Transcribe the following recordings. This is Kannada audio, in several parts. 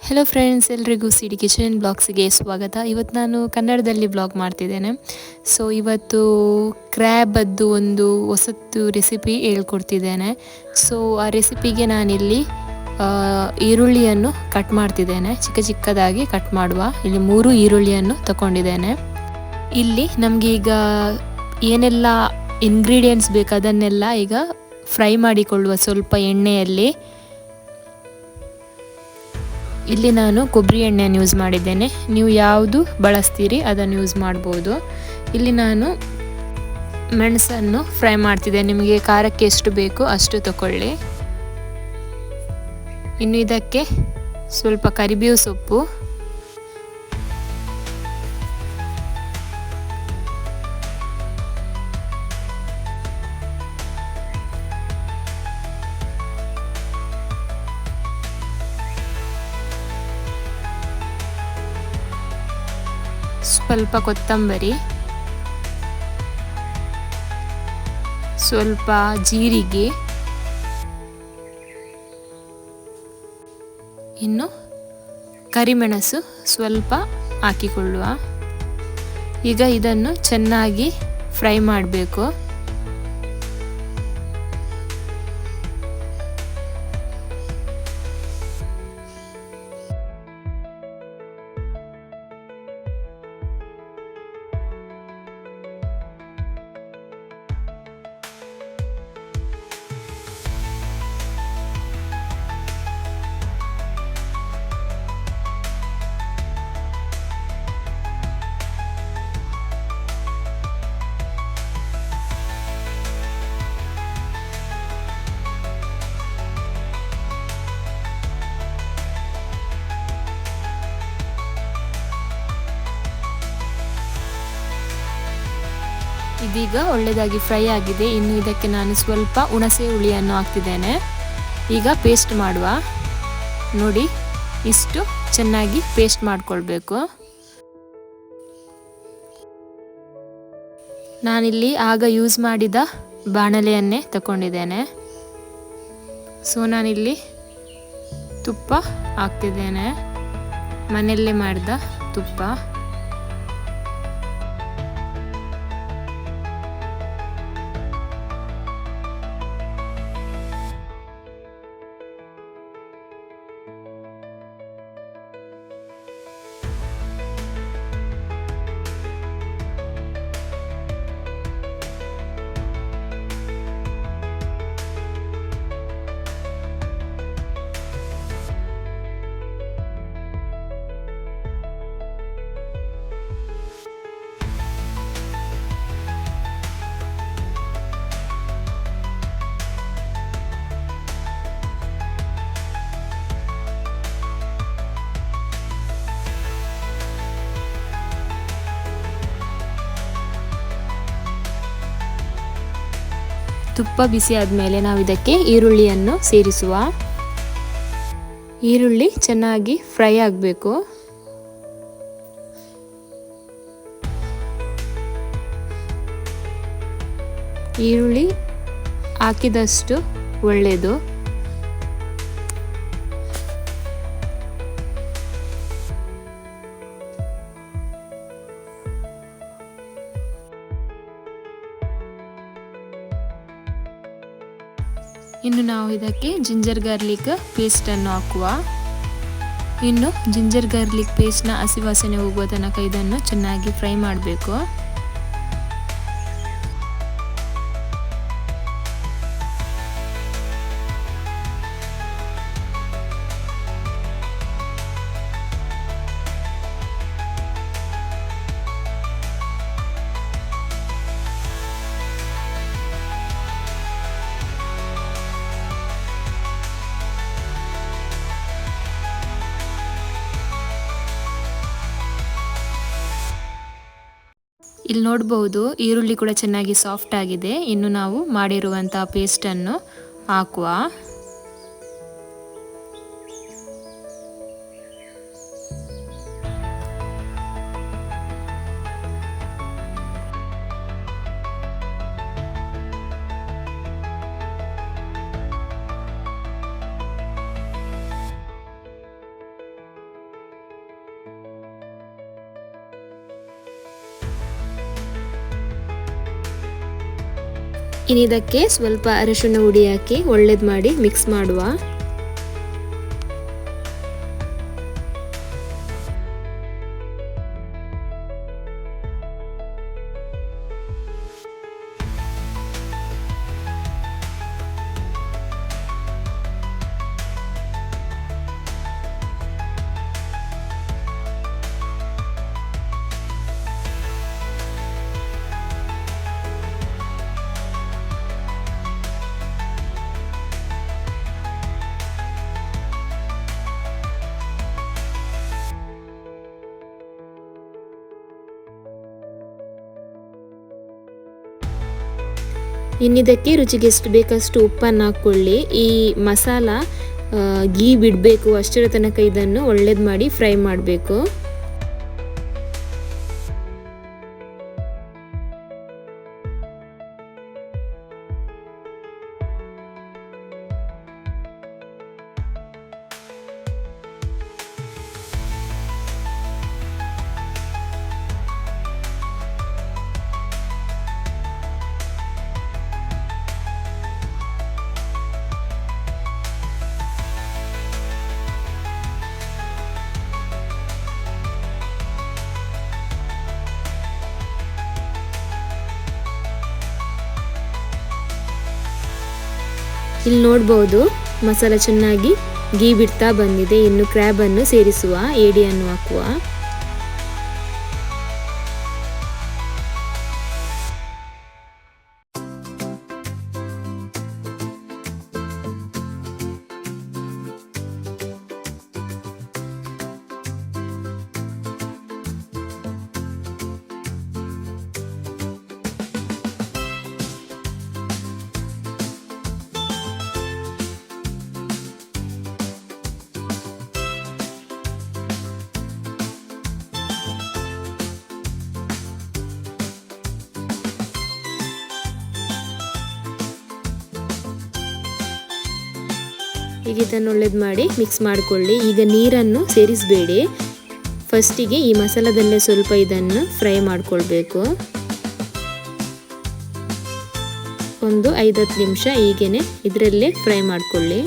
ಹೆಲೋ ಫ್ರೆಂಡ್ಸ್, ಎಲ್ರಿಗೂ ಸಿ ಡಿ ಕಿಚನ್ ಬ್ಲಾಗ್ಸಿಗೆ ಸ್ವಾಗತ. ಇವತ್ತು ನಾನು ಕನ್ನಡದಲ್ಲಿ ಬ್ಲಾಗ್ ಮಾಡ್ತಿದ್ದೇನೆ. ಸೊ ಇವತ್ತು ಕ್ರ್ಯಾಬದ್ದು ಒಂದು ಹೊಸತು ರೆಸಿಪಿ ಹೇಳ್ಕೊಡ್ತಿದ್ದೇನೆ. ಸೊ ಆ ರೆಸಿಪಿಗೆ ನಾನಿಲ್ಲಿ ಈರುಳ್ಳಿಯನ್ನು ಕಟ್ ಮಾಡ್ತಿದ್ದೇನೆ. ಚಿಕ್ಕ ಚಿಕ್ಕದಾಗಿ ಕಟ್ ಮಾಡುವ. ಇಲ್ಲಿ 3 ಈರುಳ್ಳಿಯನ್ನು ತಗೊಂಡಿದ್ದೇನೆ. ಇಲ್ಲಿ ನಮಗೆ ಈಗ ಏನೆಲ್ಲ ಇಂಗ್ರೀಡಿಯೆಂಟ್ಸ್ ಬೇಕು ಅದನ್ನೆಲ್ಲ ಈಗ ಫ್ರೈ ಮಾಡಿಕೊಳ್ಳುವ ಸ್ವಲ್ಪ ಎಣ್ಣೆಯಲ್ಲಿ. ಇಲ್ಲಿ ನಾನು ಕೊಬ್ಬರಿ ಎಣ್ಣೆಯನ್ನು ಯೂಸ್ ಮಾಡಿದ್ದೇನೆ. ನೀವು ಯಾವುದು ಬಳಸ್ತೀರಿ ಅದನ್ನು ಯೂಸ್ ಮಾಡ್ಬೋದು. ಇಲ್ಲಿ ನಾನು ಮೆಣಸನ್ನು ಫ್ರೈ ಮಾಡ್ತಿದ್ದೇನೆ. ನಿಮಗೆ ಖಾರಕ್ಕೆ ಎಷ್ಟು ಬೇಕು ಅಷ್ಟು ತಗೊಳ್ಳಿ. ಇನ್ನು ಇದಕ್ಕೆ ಸ್ವಲ್ಪ ಕರಿಬೇವು ಸೊಪ್ಪು, ಸ್ವಲ್ಪ ಕೊತ್ತಂಬರಿ, ಸ್ವಲ್ಪ ಜೀರಿಗೆ, ಇನ್ನು ಕರಿಮೆಣಸು ಸ್ವಲ್ಪ ಹಾಕಿಕೊಳ್ಳುವ. ಈಗ ಇದನ್ನು ಚೆನ್ನಾಗಿ ಫ್ರೈ ಮಾಡಬೇಕು. ಇದೀಗ ಒಳ್ಳೆಯದಾಗಿ ಫ್ರೈ ಆಗಿದೆ. ಇನ್ನು ಇದಕ್ಕೆ ನಾನು ಸ್ವಲ್ಪ ಹುಣಸೆ ಹುಳಿಯನ್ನು ಹಾಕ್ತಿದ್ದೇನೆ. ಈಗ ಪೇಸ್ಟ್ ಮಾಡುವ. ನೋಡಿ, ಇಷ್ಟು ಚೆನ್ನಾಗಿ ಪೇಸ್ಟ್ ಮಾಡಿಕೊಳ್ಬೇಕು. ನಾನಿಲ್ಲಿ ಆಗ ಯೂಸ್ ಮಾಡಿದ ಬಾಣಲೆಯನ್ನೇ ತಗೊಂಡಿದ್ದೇನೆ. ಸೊ ನಾನಿಲ್ಲಿ ತುಪ್ಪ ಹಾಕ್ತಿದ್ದೇನೆ, ಮನೆಯಲ್ಲೇ ಮಾಡಿದ ತುಪ್ಪ. ತುಪ್ಪ ಬಿಸಿ ಆದಮೇಲೆ ನಾವು ಇದಕ್ಕೆ ಈರುಳ್ಳಿಯನ್ನು ಸೇರಿಸುವ. ಈರುಳ್ಳಿ ಚೆನ್ನಾಗಿ ಫ್ರೈ ಆಗಬೇಕು. ಈರುಳ್ಳಿ ಹಾಕಿದಷ್ಟು ಒಳ್ಳೆಯದು. ಇನ್ನು ನಾವು ಇದಕ್ಕೆ ಜಿಂಜರ್ ಗಾರ್ಲಿಕ್ ಪೇಸ್ಟನ್ನು ಹಾಕುವ. ಇನ್ನು ಜಿಂಜರ್ ಗಾರ್ಲಿಕ್ ಪೇಸ್ಟ್ನ ಹಸಿ ವಾಸನೆ ಹೋಗುವ ತನಕ ಇದನ್ನು ಚೆನ್ನಾಗಿ ಫ್ರೈ ಮಾಡಬೇಕು. ಇಲ್ಲಿ ನೋಡಬಹುದು, ಈರುಳ್ಳಿ ಕೂಡ ಚೆನ್ನಾಗಿ ಸಾಫ್ಟ್ ಆಗಿದೆ. ಇನ್ನು ನಾವು ಮಾಡಿರುವಂತಹ ಪೇಸ್ಟನ್ನು ಹಾಕುವ. ಇನ್ನಿದಕ್ಕೆ ಸ್ವಲ್ಪ ಅರಿಶಿಣ ಹುಡಿ ಹಾಕಿ ಒಳ್ಳೇದು ಮಾಡಿ ಮಿಕ್ಸ್ ಮಾಡುವ. ಇನ್ನಿದಕ್ಕೆ ರುಚಿಗೆ ಎಷ್ಟು ಬೇಕಷ್ಟು ಉಪ್ಪನ್ನು ಹಾಕ್ಕೊಳ್ಳಿ. ಈ ಮಸಾಲ ಗೀ ಬಿಡಬೇಕು, ಅಷ್ಟರ ತನಕ ಇದನ್ನು ಒಳ್ಳೇದು ಮಾಡಿ ಫ್ರೈ ಮಾಡಬೇಕು. ಇಲ್ಲಿ ನೋಡ್ಬೋದು ಮಸಾಲ ಚೆನ್ನಾಗಿ ಗೀ ಬಿಡ್ತಾ ಬಂದಿದೆ. ಇನ್ನು ಕ್ರ್ಯಾಬನ್ನು ಸೇರಿಸುವ, ಏಡಿಯನ್ನು ಹಾಕುವ. ಈಗ ಇದನ್ನು ಒಳ್ಳೇದು ಮಾಡಿ ಮಿಕ್ಸ್ ಮಾಡಿಕೊಳ್ಳಿ. ಈಗ ನೀರನ್ನು ಸೇರಿಸಬೇಡಿ. ಫಸ್ಟಿಗೆ ಈ ಮಸಾಲದಲ್ಲೇ ಸ್ವಲ್ಪ ಇದನ್ನು ಫ್ರೈ ಮಾಡಿಕೊಳ್ಬೇಕು. ಒಂದು 5-10 ನಿಮಿಷ ಹೀಗೇನೆ ಇದರಲ್ಲೇ ಫ್ರೈ ಮಾಡಿಕೊಳ್ಳಿ.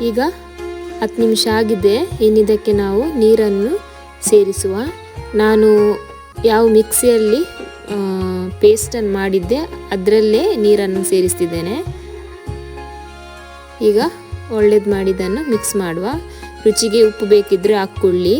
ಈಗ 10 ನಿಮಿಷ ಆಗಿದೆ. ಇನ್ನಿದಕ್ಕೆ ನಾವು ನೀರನ್ನು ಸೇರಿಸುವ. ನಾನು ಯಾವ ಮಿಕ್ಸಿಯಲ್ಲಿ ಪೇಸ್ಟನ್ನು ಮಾಡಿದ್ದೆ ಅದರಲ್ಲೇ ನೀರನ್ನು ಸೇರಿಸ್ತಿದ್ದೇನೆ. ಈಗ ಒಳ್ಳೇದು ಮಾಡಿದ್ದನ್ನು ಮಿಕ್ಸ್ ಮಾಡುವ. ರುಚಿಗೆ ಉಪ್ಪು ಬೇಕಿದ್ದರೆ ಹಾಕ್ಕೊಳ್ಳಿ.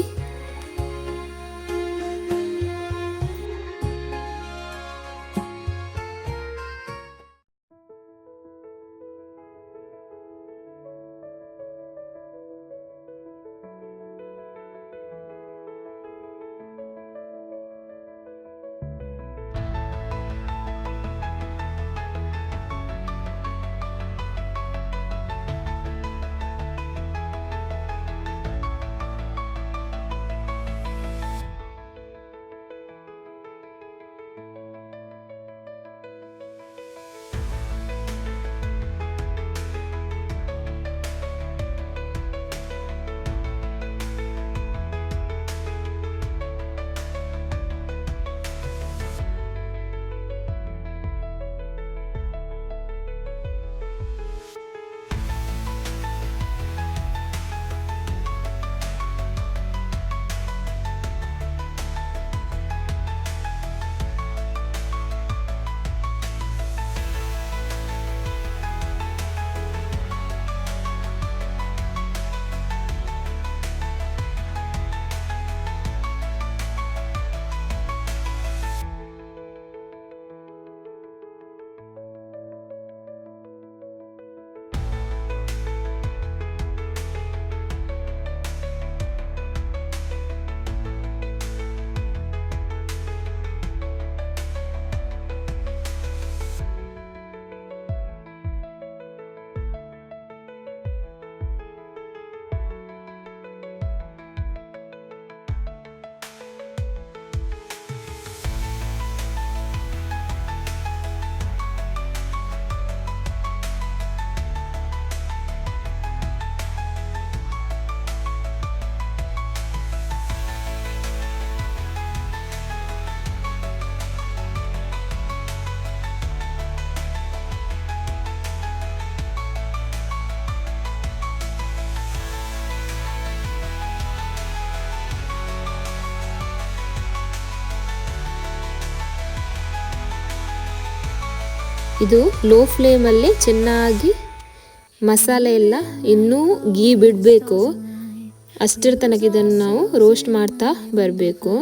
ಇದು ಲೋ ಫ್ಲೇಮಲ್ಲಿ ಚೆನ್ನಾಗಿ ಮಸಾಲೆ ಎಲ್ಲ ಇನ್ನೂ ಗೀ ಬಿಡಬೇಕು, ಅಷ್ಟರ ತನಕ ಇದನ್ನು ನಾವು ರೋಸ್ಟ್ ಮಾಡ್ತಾ ಬರಬೇಕು.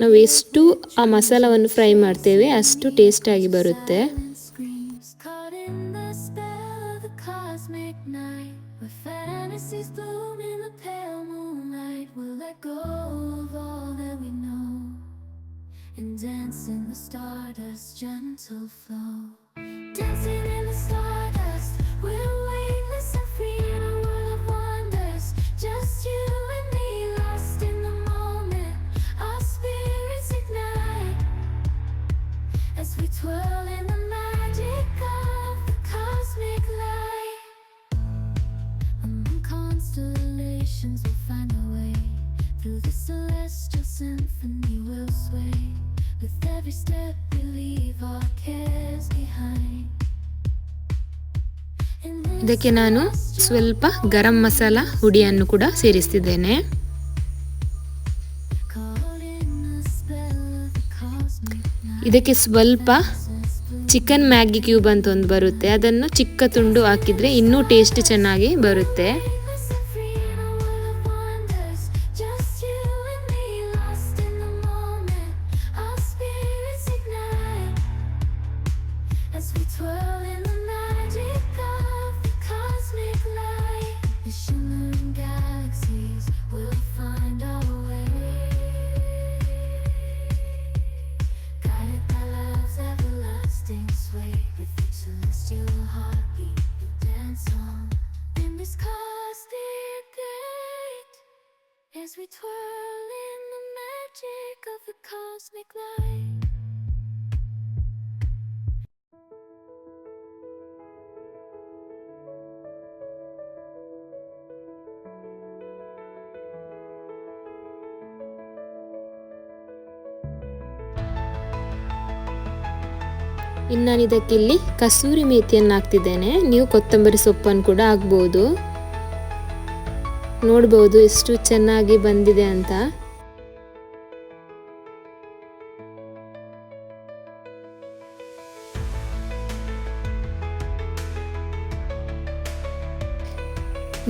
ನಾವು ಎಷ್ಟು ಆ ಮಸಾಲವನ್ನು ಫ್ರೈ ಮಾಡ್ತೇವೆ ಅಷ್ಟು ಟೇಸ್ಟಾಗಿ ಬರುತ್ತೆ. And dance in the stardust, gentle flow. Dancing in the stardust, we're weightless and free in a world of wonders. Just you and me, lost in the moment. Our spirits ignite as we twirl in the magic of the cosmic light. Among constellations, we'll find our way. Through the celestial symphony, we'll sway. With every step we leave our cares behind. ಇದಕ್ಕೆ ನಾನು ಸ್ವಲ್ಪ ಗರಂ ಮಸಾಲ ಹುಡಿಯನ್ನು ಕೂಡ ಸೇರಿಸ್ತಿದ್ದೇನೆ. ಇದಕ್ಕೆ ಸ್ವಲ್ಪ ಚಿಕನ್ ಮ್ಯಾಗಿ ಕ್ಯೂಬ್ ಅಂತ ಒಂದು ಬರುತ್ತೆ, ಅದನ್ನು ಚಿಕ್ಕ ತುಂಡು ಹಾಕಿದರೆ ಇನ್ನೂ ಟೇಸ್ಟ್ ಚೆನ್ನಾಗಿ ಬರುತ್ತೆ. As we twirl in the magic of the cosmic light. ಇನ್ನು ನಾನು ಇದಕ್ಕಿಲ್ಲಿ ಕಸೂರಿ ಮೇಥಿಯನ್ನು ಹಾಕ್ತಿದ್ದೇನೆ. ನೀವು ಕೊತ್ತಂಬರಿ ಸೊಪ್ಪನ್ನು ಕೂಡ ಹಾಕ್ಬೋದು. ನೋಡ್ಬೋದು ಎಷ್ಟು ಚೆನ್ನಾಗಿ ಬಂದಿದೆ ಅಂತ.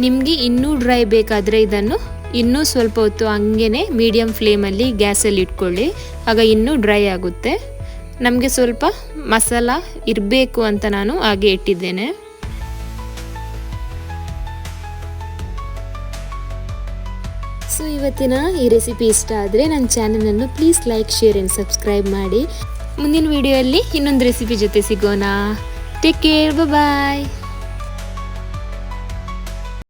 ನಿಮಗೆ ಇನ್ನೂ ಡ್ರೈ ಬೇಕಾದರೆ ಇದನ್ನು ಇನ್ನೂ ಸ್ವಲ್ಪ ಹೊತ್ತು ಹಂಗೇನೆ ಮೀಡಿಯಂ ಫ್ಲೇಮಲ್ಲಿ ಗ್ಯಾಸಲ್ಲಿ ಇಟ್ಕೊಳ್ಳಿ, ಆಗ ಇನ್ನೂ ಡ್ರೈ ಆಗುತ್ತೆ. ನಮಗೆ ಸ್ವಲ್ಪ ಮಸಾಲ ಇರಬೇಕು ಅಂತ ನಾನು ಹಾಗೆ ಇಟ್ಟಿದ್ದೇನೆ. ಸೊ ಇವತ್ತಿನ ಈ ರೆಸಿಪಿ ಇಷ್ಟ ಆದರೆ ನನ್ನ ಚಾನಲನ್ನು please like, share and subscribe ಮಾಡಿ. ಮುಂದಿನ ವಿಡಿಯೋಯಲ್ಲಿ ಇನ್ನೊಂದು ರೆಸಿಪಿ ಜೊತೆ ಸಿಗೋಣ. ಟೇಕ್ ಕೇರ್, ಬಾಯ್.